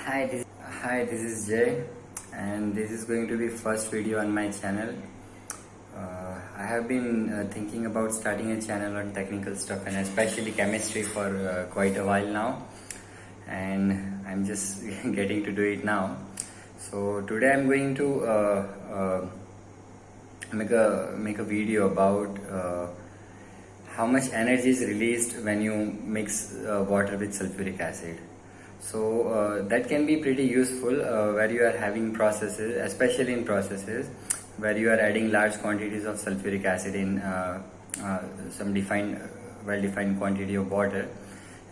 Hi, this is Jay, and this is going to be first video on my channel. I have been thinking about starting a channel on technical stuff and especially chemistry for quite a while now, and I'm just getting to do it now. So today I'm going to make a video about how much energy is released when you mix water with sulfuric acid. So that can be pretty useful where you are having processes, especially in processes where you are adding large quantities of sulfuric acid in some well-defined quantity of water,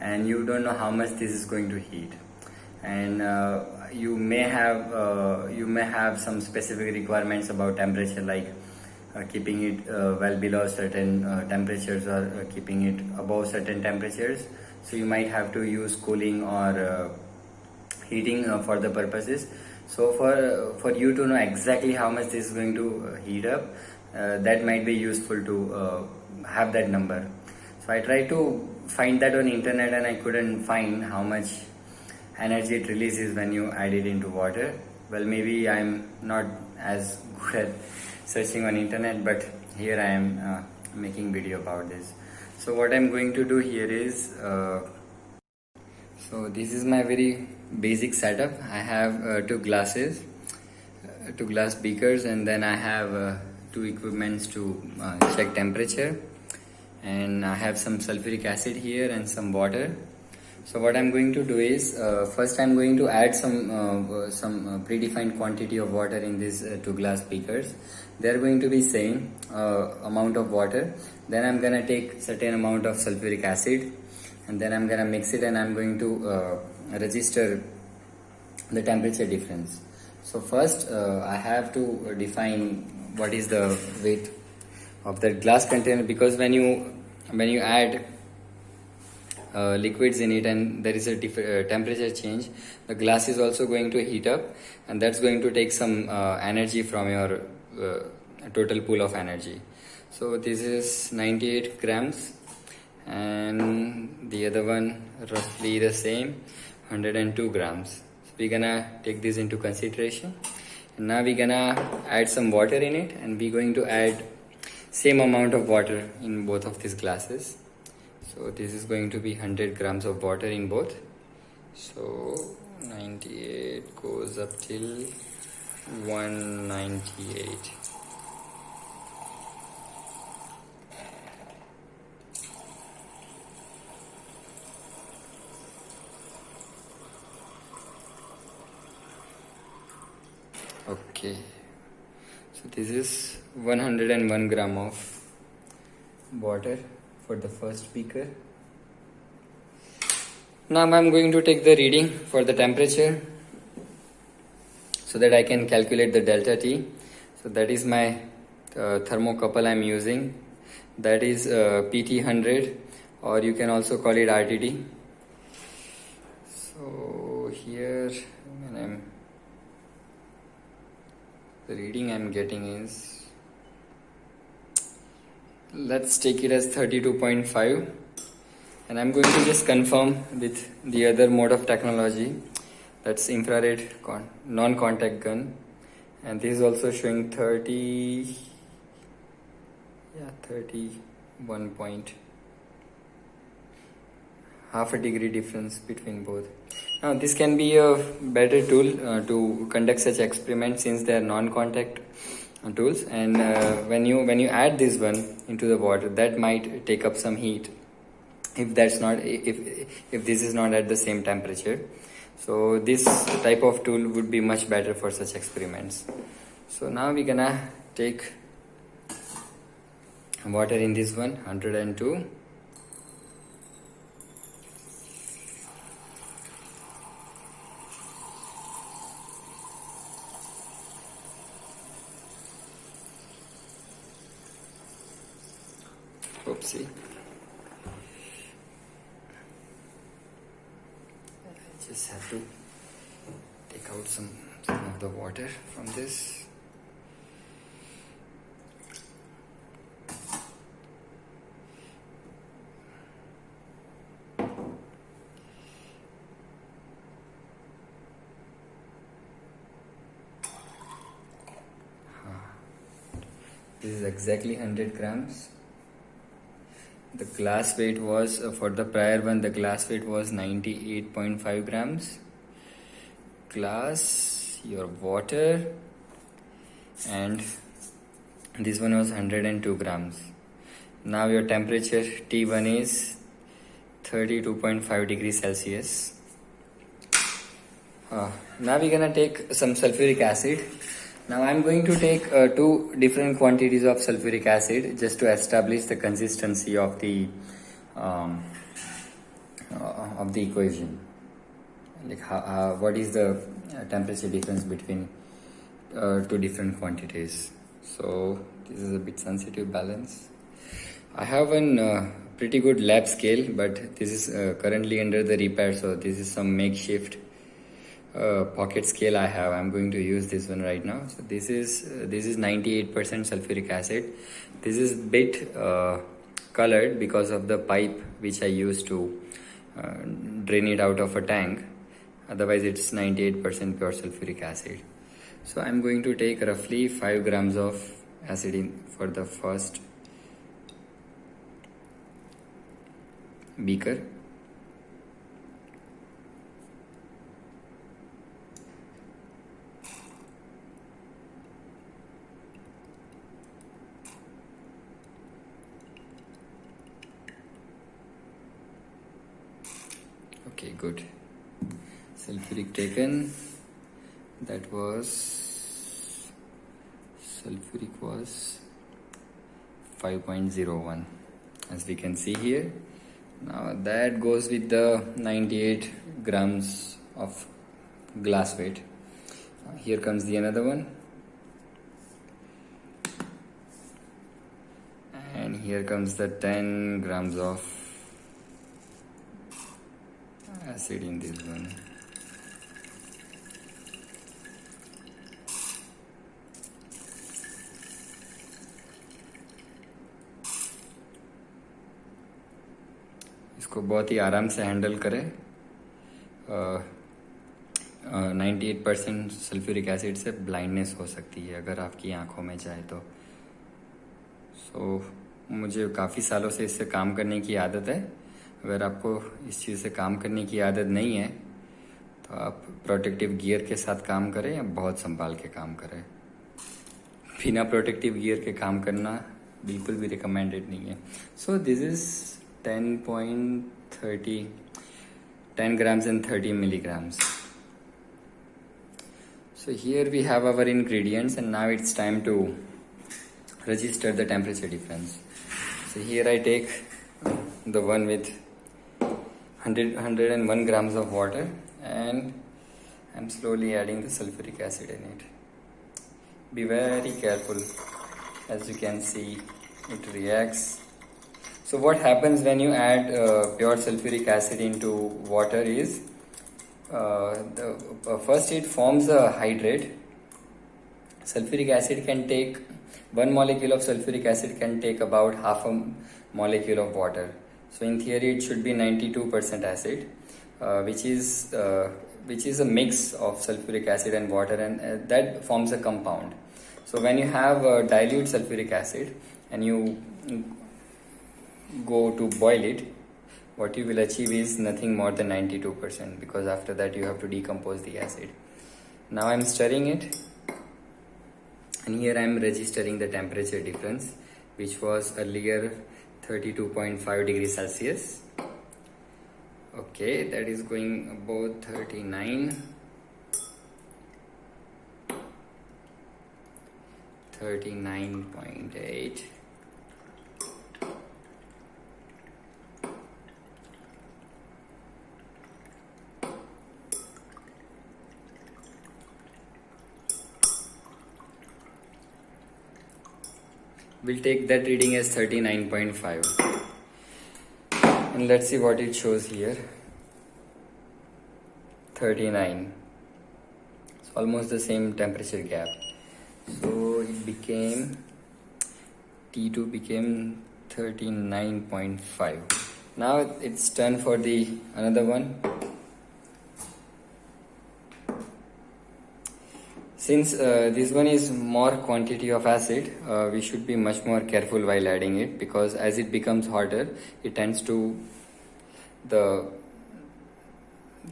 and you don't know how much this is going to heat. And you may have some specific requirements about temperature, like keeping it well below certain temperatures, or keeping it above certain temperatures. So you might have to use cooling or heating for the purposes. So for you to know exactly how much this is going to heat up, that might be useful to have that number. So I tried to find that on internet, and I couldn't find how much energy it releases when you add it into water. Well, maybe I'm not as good at searching on internet, but here I am making video about this. So what I'm going to do here is so this is my very basic setup. I have two glass beakers, and then I have two equipments to check temperature, and I have some sulfuric acid here and some water. So what I'm going to do is first I'm going to add some predefined quantity of water in these two glass beakers. They're going to be same amount of water. Then I'm gonna take certain amount of sulfuric acid, and then I'm gonna mix it, and I'm going to register the temperature difference. So first I have to define what is the weight of that glass container, because when you add liquids in it and there is a temperature change, the glass is also going to heat up, and that's going to take some energy from your total pool of energy. So this is 98 grams, and the other one roughly the same, 102 grams. So we're gonna take this into consideration, and now we're gonna add some water in it, and we're going to add same amount of water in both of these glasses. So this is going to be 100 grams of water in both. So 98 goes up till 198. Okay, so this is 101 gram of water for the first beaker. Now I'm going to take the reading for the temperature so that I can calculate the delta T. So that is my thermocouple I'm using. That is PT100, or you can also call it RTD. So here the reading I'm getting is, let's take it as 32.5, and I'm going to just confirm with the other mode of technology, that's infrared non-contact gun, and this is also showing 31 point, half a degree difference between both. Now this can be a better tool to conduct such experiments, since they are non-contact tools, and when you add this one into the water, that might take up some heat if this is not at the same temperature. So this type of tool would be much better for such experiments. So now we're gonna take water in this one, 102. Oopsie. I just have to take out some of the water from this. this is exactly 100 grams. The glass weight was, for the prior one, the glass weight was 98.5 grams. Glass, your water, and this one was 102 grams. Now your temperature T1 is 32.5 degrees Celsius. Now we're gonna take some sulfuric acid. Now I'm going to take two different quantities of sulfuric acid just to establish the consistency of the equation. Like what is the temperature difference between two different quantities. So this is a bit sensitive balance. I have one pretty good lab scale, but this is currently under the repair, so this is some makeshift pocket scale I have. I'm going to use this one right now. So this is 98% sulfuric acid. This is bit colored because of the pipe which I used to drain it out of a tank. Otherwise it's 98% pure sulfuric acid. So I'm going to take roughly 5 grams of acid in for the first beaker. Okay, good. Sulfuric taken. That was sulfuric was 5.01 as we can see here. Now that goes with the 98 grams of glass weight. Here comes the another one, and here comes the 10 grams of acid in this one. इसको बहुत ही आराम से handle करें. 98% sulphuric acid से blindness हो सकती है अगर आपकी आंखों में जाए तो. मुझे काफ़ी सालों से इससे काम करने की आदत है. अगर आपको इस चीज़ से काम करने की आदत नहीं है तो आप प्रोटेक्टिव गियर के साथ काम करें या बहुत संभाल के काम करें. बिना प्रोटेक्टिव गियर के काम करना बिल्कुल भी रिकमेंडेड नहीं है. So this is 10 grams and 30 milligrams. So here we have our ingredients, and now it's time to register the temperature difference. So here I take the one with 101 grams of water, and I'm slowly adding the sulfuric acid in it. Be very careful. As you can see, it reacts. So what happens when you add pure sulfuric acid into water is first it forms a hydrate. Sulfuric acid can take, one molecule of sulfuric acid can take about half a molecule of water. So in theory it should be 92% acid, which is a mix of sulfuric acid and water, and that forms a compound. So when you have dilute sulfuric acid and you go to boil it, what you will achieve is nothing more than 92%, because after that you have to decompose the acid. Now I'm stirring it, and here I'm registering the temperature difference, which was earlier 32.5 degrees Celsius. Okay, that is going about 39, 39.8. We'll take that reading as 39.5, and let's see what it shows here. 39. It's almost the same temperature gap. So it became, T2 became 39.5. Now it's turn for the another one. Since this one is more quantity of acid, we should be much more careful while adding it, because as it becomes hotter, it tends to the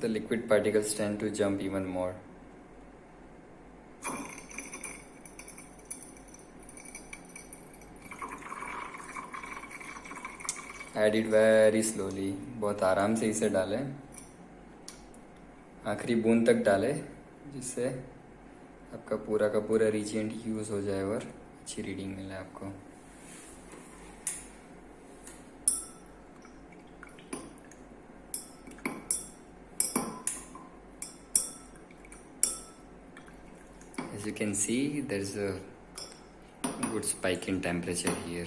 liquid particles tend to jump even more. Add it very slowly, बहुत आराम से इसे डालें, आखिरी बूंद तक डालें, जिससे आपका पूरा का पूरा रिएजेंट यूज़ हो जाए और अच्छी रीडिंग मिले आपको. As you can see, there's a good spike in temperature here.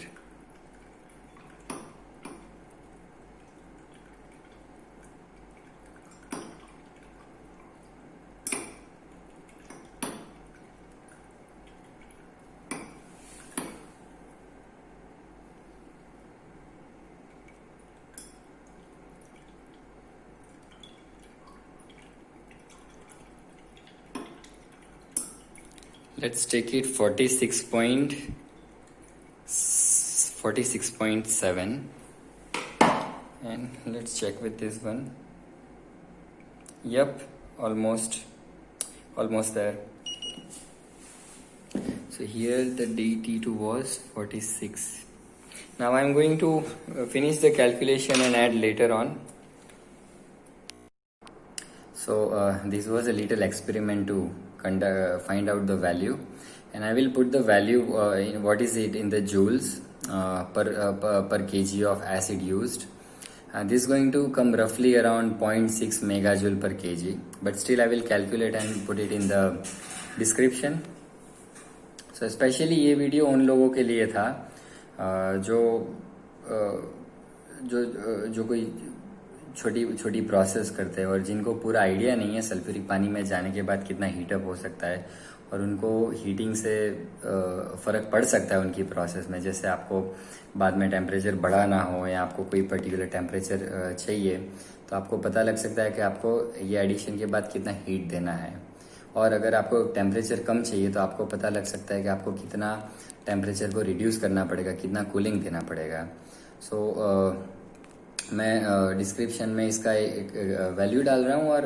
Let's take it 46.7 and let's check with this one. Yep, almost there. So here the DT2 was 46. Now I'm going to finish the calculation and add later on. So this was a little experiment to find out the value, and I will put the value in what is it in the joules per kg of acid used. This is going to come roughly around 0.6 megajoule per kg, but still I will calculate and put it in the description. So especially ये video उन लोगों के लिए था जो कोई छोटी process करते हैं और जिनको पूरा आइडिया नहीं है सल्फ्यूरिक पानी में जाने के बाद कितना हीटअप हो सकता है, और उनको हीटिंग से फ़र्क पड़ सकता है उनकी प्रोसेस में. जैसे आपको बाद में टेम्परेचर बढ़ाना हो या आपको कोई पर्टिकुलर टेम्परेचर चाहिए, तो आपको पता लग सकता है कि आपको ये एडिशन के बाद कितना हीट देना है. और अगर आपको टेम्परेचर कम चाहिए तो आपको पता लग सकता है कि आपको कितना टेम्परेचर को रिड्यूस करना पड़ेगा, कितना कूलिंग देना पड़ेगा. सो मैं डिस्क्रिप्शन में इसका एक वैल्यू डाल रहा हूँ और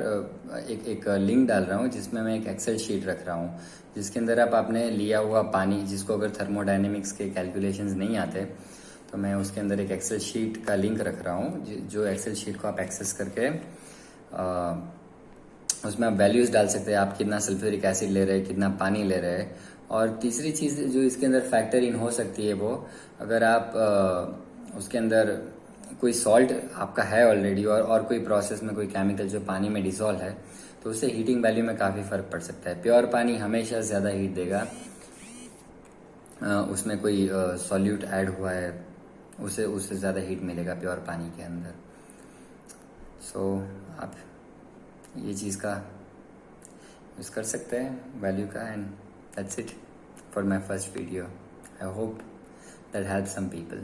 एक लिंक डाल रहा हूँ जिसमें मैं एक एक्सेल शीट रख रहा हूँ, जिसके अंदर आप आपने लिया हुआ पानी, जिसको अगर थर्मोडायनेमिक्स के कैलकुलेशंस नहीं आते तो मैं उसके अंदर एक एक्सेल शीट का लिंक रख रहा हूँ, जो एक्सेल शीट को आप एक्सेस करके उसमें आप वैल्यूज़ डाल सकते हैं, आप कितना सल्फ्यूरिक एसिड ले रहे हैं, कितना पानी ले रहे हैं. और तीसरी चीज़ जो इसके अंदर फैक्टर इन हो सकती है, वो अगर आप उसके अंदर कोई सॉल्ट आपका है ऑलरेडी और कोई प्रोसेस में कोई केमिकल जो पानी में डिसॉल्व है, तो उससे हीटिंग वैल्यू में काफ़ी फ़र्क पड़ सकता है. प्योर पानी हमेशा ज़्यादा हीट देगा, उसमें कोई सॉल्यूट ऐड हुआ है उससे ज़्यादा हीट मिलेगा प्योर पानी के अंदर. सो आप ये चीज़ का यूज़ कर सकते हैं वैल्यू का. And that's it for my first video. I hope that help some people.